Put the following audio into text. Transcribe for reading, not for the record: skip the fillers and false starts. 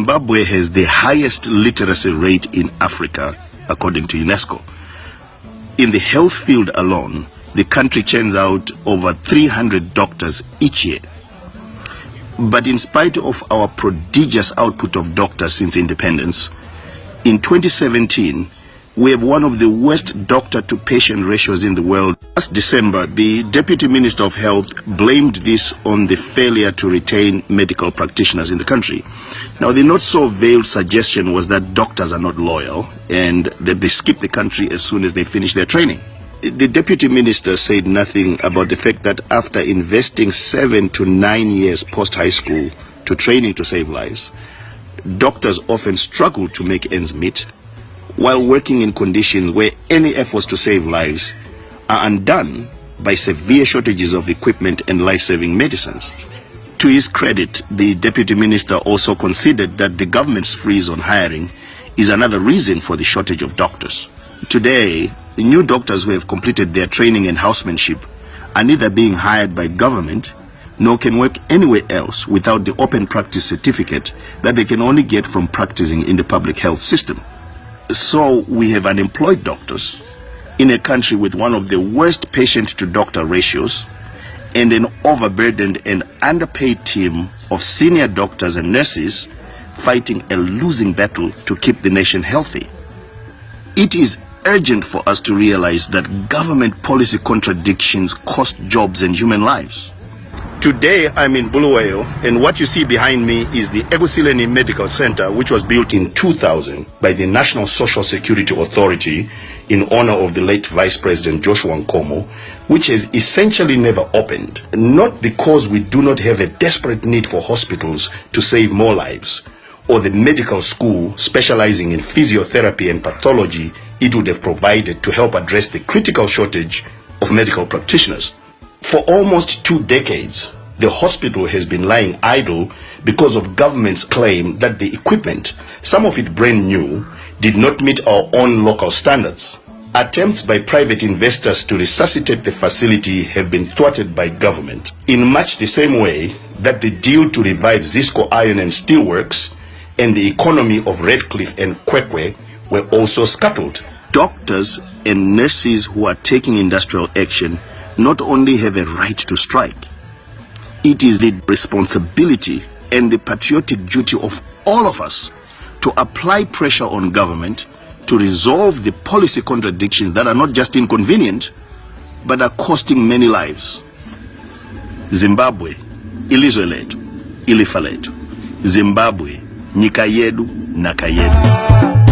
Zimbabwe has the highest literacy rate in Africa, according to UNESCO. In the health field alone, the country churns out over 300 doctors each year. But in spite of our prodigious output of doctors since independence, in 2017, we have one of the worst doctor-to-patient ratios in the world. Last December, the Deputy Minister of Health blamed this on the failure to retain medical practitioners in the country. Now, the not-so-veiled suggestion was that doctors are not loyal and that they skip the country as soon as they finish their training. The Deputy Minister said nothing about the fact that after investing 7 to 9 years post-high school to training to save lives, doctors often struggle to make ends meet, while working in conditions where any efforts to save lives are undone by severe shortages of equipment and life-saving medicines. To his credit, the Deputy Minister also considered that the government's freeze on hiring is another reason for the shortage of doctors. Today, the new doctors who have completed their training in housemanship are neither being hired by government nor can work anywhere else without the open practice certificate that they can only get from practicing in the public health system. So we have unemployed doctors in a country with one of the worst patient-to-doctor ratios and an overburdened and underpaid team of senior doctors and nurses fighting a losing battle to keep the nation healthy. It is urgent for us to realize that government policy contradictions cost jobs and human lives. Today I'm in Bulawayo, and what you see behind me is the Ekusileni Medical Center, which was built in 2000 by the National Social Security Authority in honor of the late Vice President Joshua Nkomo, which has essentially never opened, not because we do not have a desperate need for hospitals to save more lives, or the medical school specializing in physiotherapy and pathology it would have provided to help address the critical shortage of medical practitioners. For almost 2 decades, the hospital has been lying idle because of government's claim that the equipment, some of it brand new, did not meet our own local standards. Attempts by private investors to resuscitate the facility have been thwarted by government in much the same way that the deal to revive Zisco Iron and Steel Works and the economy of Redcliffe and Kwekwe were also scuttled. Doctors and nurses who are taking industrial action not only have a right to strike, it is the responsibility and the patriotic duty of all of us to apply pressure on government to resolve the policy contradictions that are not just inconvenient, but are costing many lives. Zimbabwe, ilizwe letu, ilifa letu. Zimbabwe, nyika yedu, naka yedu.